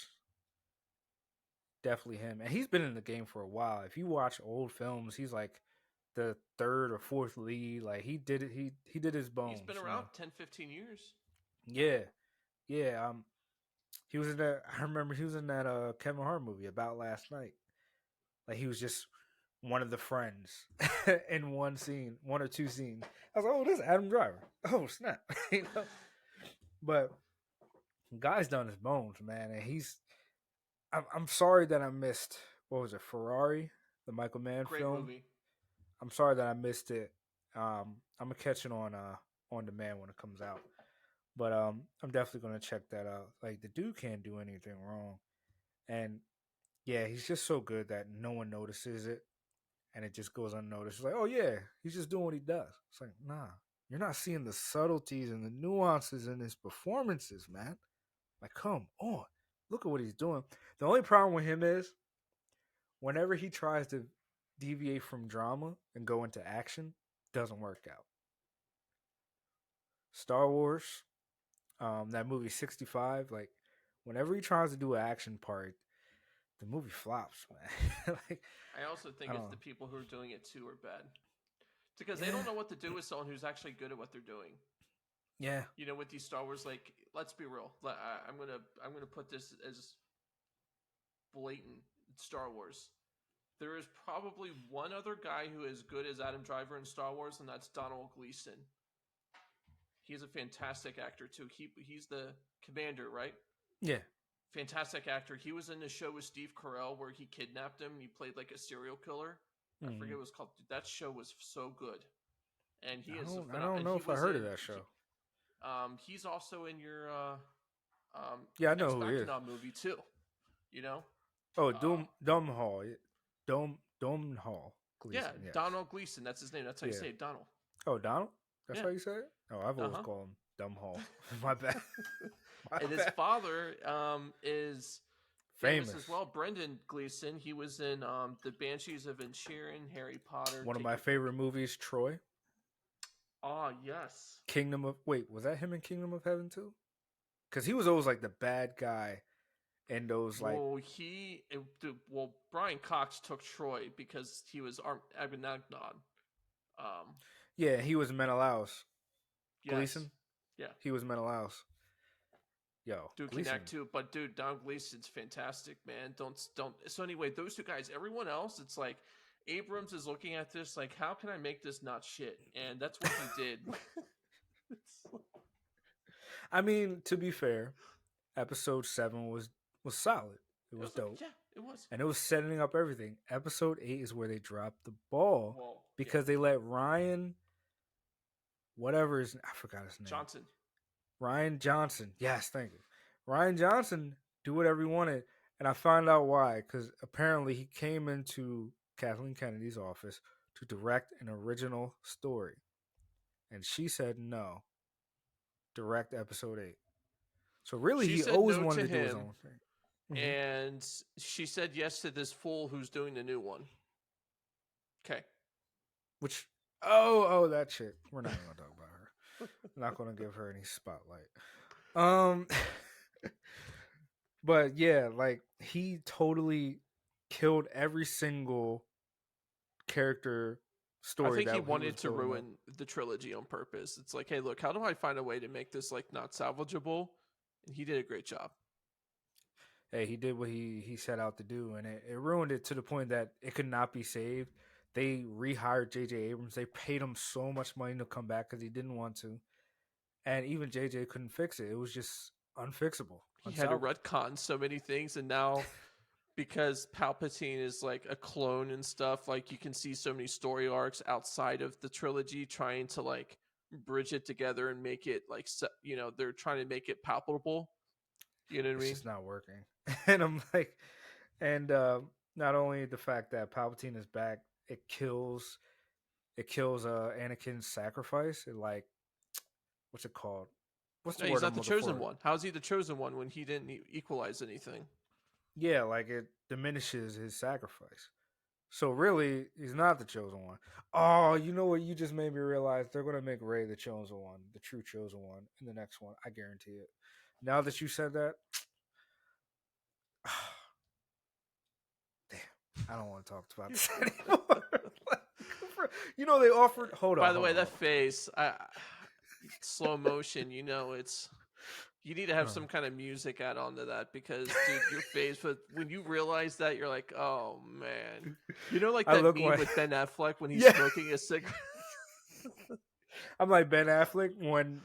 definitely him. And he's been in the game for a while. If you watch old films, he's like the third or fourth lead. Like he did it. He did his He's been bones. You around know. 10, 15 years. Yeah, yeah. He was in that. I remember he was in that Kevin Hart movie About Last Night. Like he was just one of the friends in one scene, one or two scenes. I was like, oh, this is Adam Driver. Oh snap, you know. But guy's done his bones, man, and he's. I'm sorry that I missed what was it, Ferrari, the Michael Mann Great film. movie. I'm sorry that I missed it. I'm gonna catch it on demand when it comes out. But I'm definitely gonna check that out. Like the dude can't do anything wrong, and yeah, he's just so good that no one notices it, and it just goes unnoticed. It's like, oh yeah, he's just doing what he does. It's like, nah, you're not seeing the subtleties and the nuances in his performances, man. Like, come on, look at what he's doing. The only problem with him is whenever he tries to deviate from drama and go into action, doesn't work out. Star Wars, that movie 65, like whenever he tries to do an action part, the movie flops, man. Like I also I think don't it's know. the people who are doing it too are bad because they Yeah, don't know what to do with someone who's actually good at what they're doing. yeah. You know, with these Star Wars, like let's be real. I'm gonna put this as blatant Star Wars. There is probably one other guy who is good as Adam Driver in Star Wars, and that's Donald Gleason. He's a fantastic actor too. He's the commander, right? Yeah. Fantastic actor. He was in the show with Steve Carell where he kidnapped him. He played like a serial killer. I forget Mm. what it was called. That show was so good, and he I is a don't I phenomenal. don't And know he if I was heard in. of that show. He's also in your Yeah, I know Ex who he is. Machina movie too. You know, Oh, uh, Dome Hall. Dome Hall yeah, Gleason, yes. Donald Gleason. That's his name. That's how you Yeah. say it, Donald. Oh, Donald? That's Yeah. how you say it? Oh, I've Uh always huh. called him Dumb Hall. My bad. My And his bad. father is famous as Famous. well. Brendan Gleeson. He was in the Banshees of Inisherin, Harry Potter. One of Take my your pick. favorite movies, Troy. Ah, yes. Kingdom of Wait, was that him in Kingdom of Heaven too? Because he was always like the bad guy in those like Well, Brian Cox took Troy because he was Agamemnon. Um, yeah, he was Menelaus. yes, Gleason? yeah. He was Menelaus. Yo, Dookie Knack Gleason. too, but dude, Don Gleason's fantastic, man. Don't. So anyway, those two guys. Everyone else, it's like Abrams is looking at this like, how can I make this not shit? And that's what he did. I mean, to be fair, episode 7 was solid. It It was was okay. dope. Yeah, it was. And it was setting up everything. Episode 8 is where they dropped the ball Well, yeah, because they let Ryan, whatever his, I forgot his name. Johnson. Ryan Johnson. Yes, thank you. Ryan Johnson do whatever he wanted. And I found out why. Because apparently he came into Kathleen Kennedy's office to direct an original story. And she said no. Direct episode 8. So really, She he said always no wanted to to do his him, own thing. Mm-hmm. and she said yes to this fool who's doing the new one. Okay. Which, oh, that chick. We're not even going to talk about her. Not going to give her any spotlight. Um, but yeah, like he totally killed every single character I story think he that he was wanted to building up. ruin the trilogy on purpose. It's like, hey, look, how do I find a way to make this like not salvageable? And he did a great job. Hey, he did what he set out to do, and it ruined it to the point that it could not be saved. They rehired J.J. Abrams. They paid him so much money to come back because he didn't want to, and even J.J. couldn't fix it. It was just unfixable, He had to unsalvageable. retcon so many things, and now because Palpatine is like a clone and stuff, like you can see so many story arcs outside of the trilogy trying to like bridge it together and make it like they're trying to make it palpable. You know what I It's mean? just not working, and I'm like, and not only the fact that Palpatine is back, it kills Anakin's sacrifice. It like what's it called? What's the No, he's word not I'm the looking chosen for? one. How's he the chosen one when he didn't equalize anything? Yeah, like it diminishes his sacrifice. So really, he's not the chosen one. Oh, you know what? You just made me realize they're gonna make Ray the chosen one, the true chosen one, in the next one. I guarantee it. Now that you said that, damn, I don't want to talk about this anymore. They offered. Hold on, By the hold way, on, that hold face, slow motion. It's you need to have on. some kind of music add on to that because, dude, your face. But when you realize that, you're like, oh man, like I that look meme like with Ben Affleck when he's yeah. smoking a cigarette. I'm like Ben Affleck when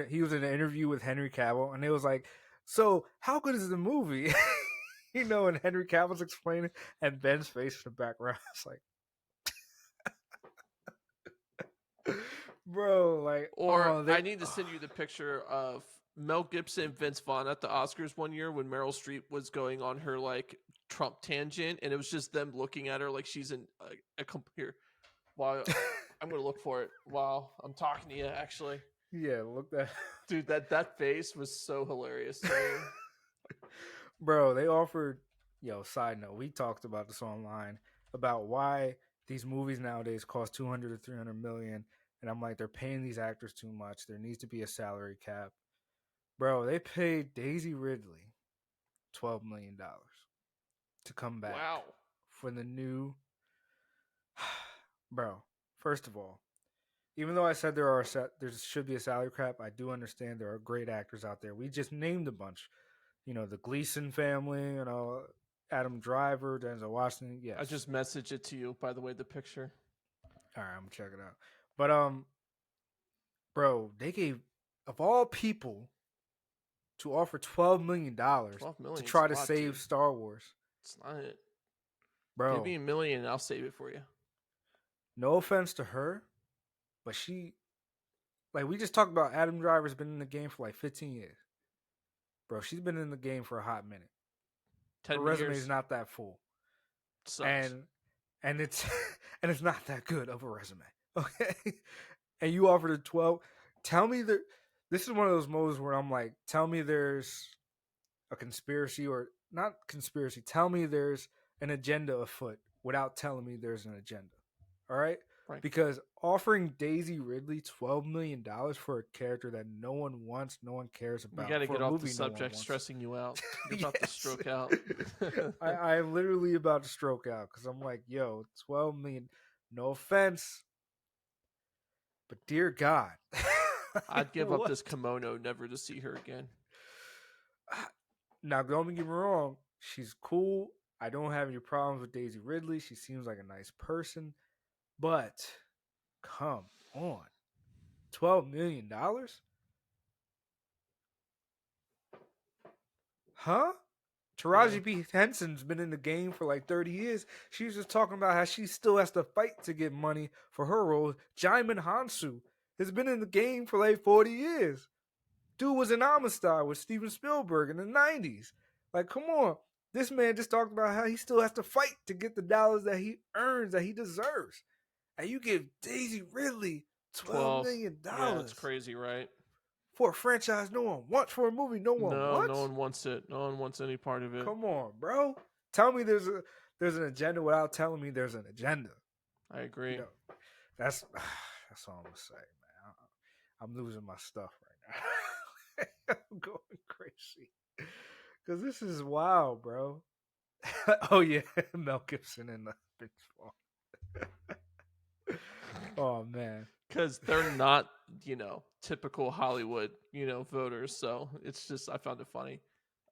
he was in an interview with Henry Cavill, and it was like, "So how good is the movie?" And Henry Cavill's explaining, and Ben's face in the background. It's like, bro, like, Or oh, I need to send you the picture of Mel Gibson and Vince Vaughn at the Oscars one year when Meryl Streep was going on her like Trump tangent, and it was just them looking at her like she's in a here. While I'm gonna look for it while I'm talking to you, actually, yeah, look that, dude. That face was so hilarious to me. bro. They offered, Side note, we talked about this online about why these movies nowadays cost 200 to 300 million, and I'm like, they're paying these actors too much. There needs to be a salary cap. Bro, they paid Daisy Ridley $12 million to come back Wow. for the new. Bro, first of all, even though I said there should be a salary cap, I do understand there are great actors out there. We just named a bunch. The Gleason family, Adam Driver, Denzel Washington. I Yes. just messaged it to you, by the way, the picture. All right, I'm gonna check it out. But bro, they gave of all people to offer $12 million 12 to million is try a to lot, save dude. Star Wars, It's not it. Give me bro. a million and I'll save it for you. No offense to her, but she like we just talked about. Adam Driver's been in the game for like 15 years, bro. She's been in the game for a hot minute. Her 10 resume is years not that full, sucks. and it's and it's not that good of a resume. Okay, and you offered her 12. Tell me that this is one of those moments where I'm like, tell me there's a conspiracy or not conspiracy. Tell me there's an agenda afoot without telling me there's an agenda. All right, Right. because offering Daisy Ridley $12 million for a character that no one wants, no one cares We got about, to for get a off the movie no one subject wants. stressing you out. You're about to Yes. stroke out. I'm literally about to stroke out because I'm like, yo, 12 million. No offense, but dear God. I'd give up What? this kimono never to see her again. Now, don't get me wrong. She's cool. I don't have any problems with Daisy Ridley. She seems like a nice person. But come on. $12 million? Huh? Yeah. Taraji P. Henson's been in the game for like 30 years. She was just talking about how she still has to fight to get money for her role. Jaimin Hansu has been in the game for like 40 years. Dude was in Amistad with Steven Spielberg in the 90s. Like, come on. This man just talked about how he still has to fight to get the dollars that he earns, that he deserves. And you give Daisy Ridley $12 12. million Yeah, it's dollars crazy, right? for a franchise no one wants, for a movie no one No, no wants? one wants it. No one wants any part of it. Come on, bro. Tell me there's an agenda without telling me there's an agenda. I You agree. know, that's that's all I'm gonna say, man. I'm losing my stuff right now. I'm going crazy because this is wild, bro. Oh yeah, Mel Gibson and Vince Vaughn. Oh man. because they're not, typical Hollywood, voters. So it's just I found it funny.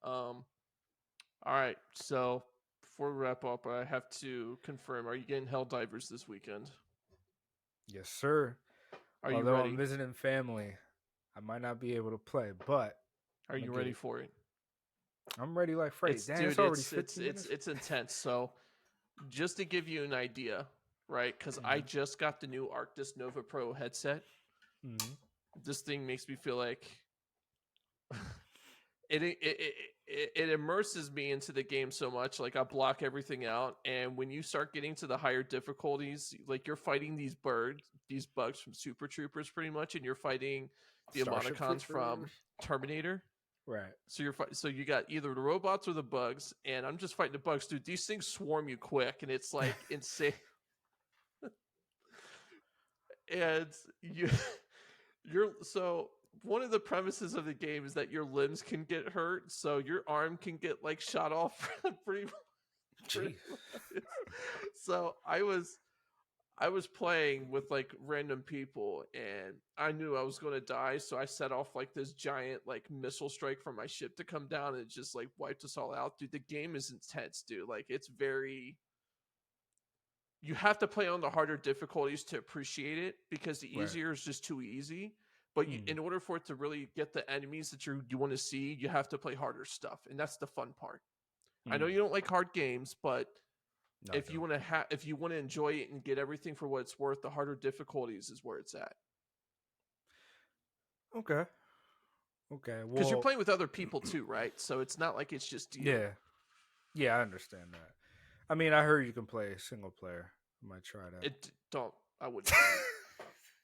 Um, all right, so before we wrap up, I have to confirm: are you getting Helldivers this weekend? Yes, sir. Are you Although I'm ready? visiting family, I might not be able to play, but Are I'm gonna you get ready it. for it? I'm ready like Freddy. It's Damn, it's dude, already it's it's 15 it's minutes. it's intense. So just to give you an idea, right? Because I Hmm. just got the new Arctis Nova Pro headset. Hmm. This thing makes me feel like it immerses me into the game so much. Like I block everything out, and when you start getting to the higher difficulties, like you're fighting these bugs from Super Troopers, pretty much, and you're fighting the Starship emoticons from Troopers. Terminator. Right. So so you got either the robots or the bugs, and I'm just fighting the bugs, dude. These things swarm you quick, and it's like insane. And you you're so one of the premises of the game is that your limbs can get hurt, so your arm can get like shot off pretty pretty Jeez. much. So I was playing with like random people and I knew I was going to die, so I set off like this giant like missile strike from my ship to come down and it just like wiped us all out. Dude, the game is intense, dude. Like it's very you have to play on the harder difficulties to appreciate it because the Right. easier is just too easy. But Mm. in order for it to really get the enemies that you want to see, you have to play harder stuff, and that's the fun part. I know Mm. you don't like hard games, but No, I don't. if you want to enjoy it and get everything for what it's worth, the harder difficulties is where it's at. Okay. Okay. Because you're Well, playing with other people too, right? So it's not like it's just you. yeah. Yeah, I understand that. I mean, I heard you can play single player. I might try It don't. I wouldn't try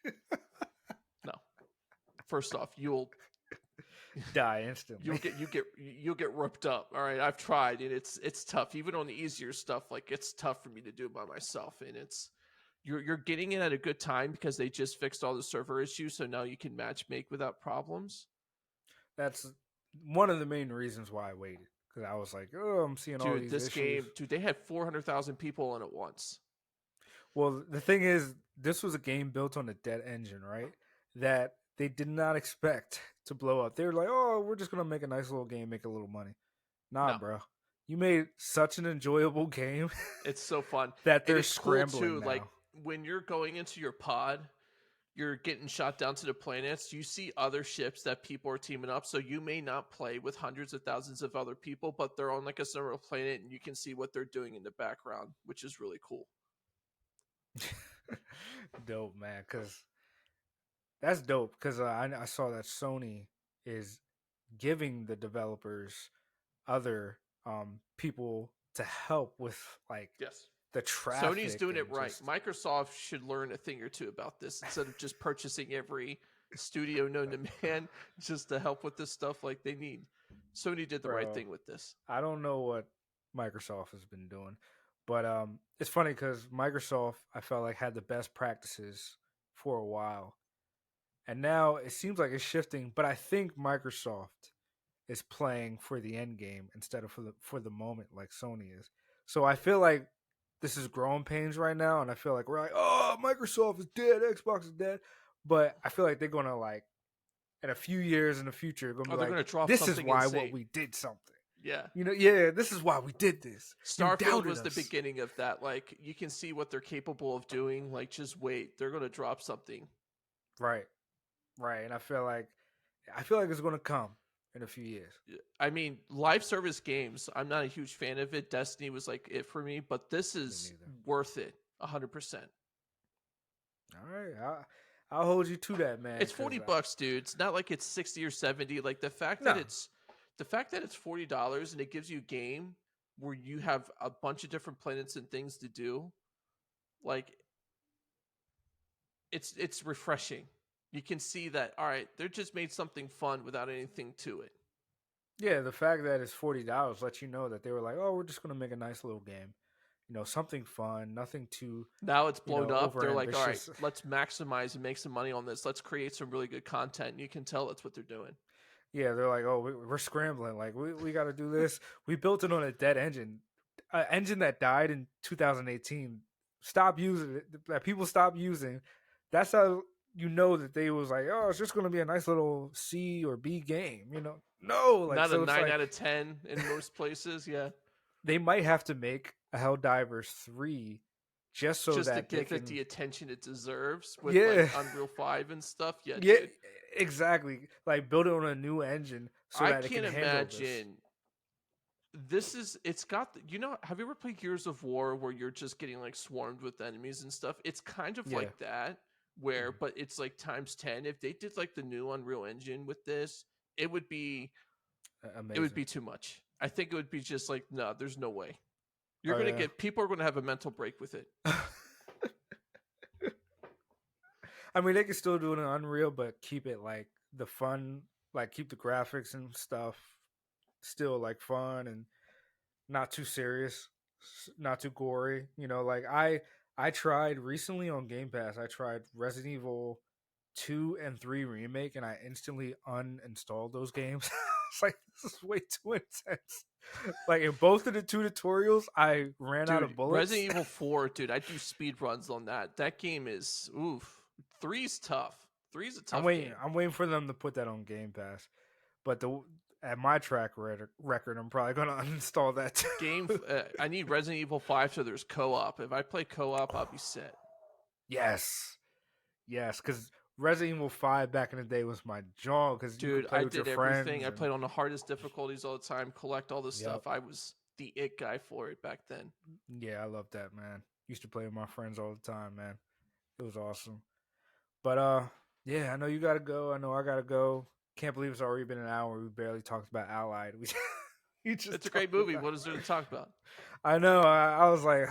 it. that. No. First off, Die instantly. you'll get ripped up. All right, I've tried and it's tough. Even on the easier stuff, like it's tough for me to do by myself. And it's you're getting it at a good time because they just fixed all the server issues, so now you can match make without problems. That's one of the main reasons why I waited because I was like, oh, I'm seeing all Dude, these this issues. game, dude, they had 400,000 people on it once. Well, the thing is, this was a game built on a dead engine, right? That they did not expect to blow up. They were like, oh, we're just gonna make a nice little game, make a little money. Nah, No, bro. You made such an enjoyable game it's so fun. that And they're it's cool scrambling too. Like now. when you're going into your pod, you're getting shot down to the planets, you see other ships that people are teaming up. So you may not play with hundreds of thousands of other people, but they're on like a similar planet and you can see what they're doing in the background, which is really cool. Dope, man. Because that's dope. Because I saw that Sony is giving the developers other people to help with like Yes. the Sony's traffic doing it and right. just Microsoft should learn a thing or two about this instead of just purchasing every studio known to man just to help with this stuff like they need. Sony did the right bro. thing with this. I don't know what Microsoft has been doing, but it's funny because Microsoft I felt like had the best practices for a while, and now it seems like it's shifting. But I think Microsoft is playing for the end game instead of for the moment like Sony is. So I feel like this is growing pains right now, and I feel like we're like, oh, Microsoft is dead, Xbox is dead, but I feel like they're gonna like in a few years in the future, gonna be Oh, they're like, going to drop this is something why what insane. we did something. Yeah. You know, yeah, this is why we did this. You Starfield doubted was the us. beginning of that. Like you can see what they're capable of doing. Like just wait, they're gonna drop something. Right, right. And I feel like it's gonna come in a few years. I mean, live service games. I'm not a huge fan of it. Destiny was like it for me, but this Me is neither. worth it, 100%. All right, I'll hold you to that, man. It's Cause $40, dude. It's not like it's 60 or 70. Like no, the fact that it's $40 and it gives you a game where you have a bunch of different planets and things to do. Like it's refreshing. You can see that all right, they just made something fun without anything to it. yeah, the fact that it's $40 lets you know that they were like, oh, we're just gonna make a nice little game. You know, something fun, nothing too, Now it's blown up. over They're like, all right, ambitious. let's maximize and make some money on this. Let's create some really good content. And you can tell that's what they're doing. Yeah, they're like, oh, we're scrambling. Like, we got to do this. We built it on a dead engine, an engine that died in 2018. Stop using it. That people stopped using. that's how you know that they was like, oh, it's just gonna be a nice little C or B game, you know? No, like Not a so it's 9 like out of 10 in most places. Yeah. they might have to make a Helldivers 3 just so Just to that they give it can the attention it deserves with like yeah. Unreal 5 and stuff. Yeah, Yeah, dude. exactly. Like build it on a new engine so I that it can can't handle this. imagine this is it's got you know, have you ever played Gears of War where you're just getting like swarmed with enemies and stuff? It's kind of Yeah. like that where Mhm. but it's like times 10. If they did like the new Unreal Engine with this, it would be it would Amazing. be too much. I think it would be just like no, there's no way. You're Oh going to yeah. get people are going to have a mental break with it. I mean, they can still do it in Unreal, but keep it like the fun, like keep the graphics and stuff still like fun and not too serious, not too gory. You know, like I tried recently on Game Pass. I tried Resident Evil 2 and 3 remake, and I instantly uninstalled those games. It's like this is way too intense. Like in both of the two tutorials, I ran out Dude, of bullets. Resident Evil 4, dude, I do speed runs on that. That game is oof. Three's tough. Three's a I'm tough waiting. game. I'm waiting for them to put that on Game Pass. But the at my record, I'm probably gonna uninstall that too. I need Resident Evil 5 so there's co-op. If I play co-op, I'll be set. Yes, yes, because Resident Evil 5 back in the day was my jaw because you could Dude, play I with your did everything. friends I and played on the hardest difficulties all the time, collect all this yep, stuff. I was the it guy for it back then. yeah, I love that man. Used to play with my friends all the time, man. It was awesome. But yeah, I know you gotta go. I know I gotta go. Can't believe it's already been an hour. We barely talked about Allied. We just It's a great talked movie. about. What is there to talk about? I know. I was like,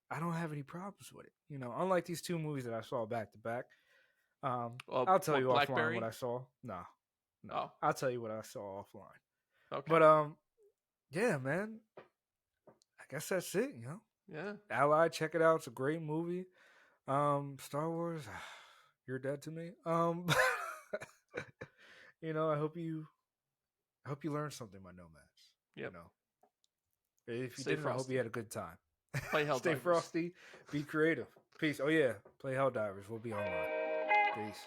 I don't have any problems with it. You know, unlike these two movies that I saw back to back. I'll tell you What offline what Blackberry? I saw. No, no, Oh, I'll tell you what I saw offline. okay. But yeah, man. I guess that's it. You know, Yeah. Allied, check it out. It's a great movie. Star Wars, you're dead to me. You know, I hope you learned something by Nomads. You Yep. know, if you Stay didn't, I hope you frosty. had a good time. Play Stay Helldivers. frosty, be creative. Peace. Oh yeah, play Helldivers. We'll be online. Peace.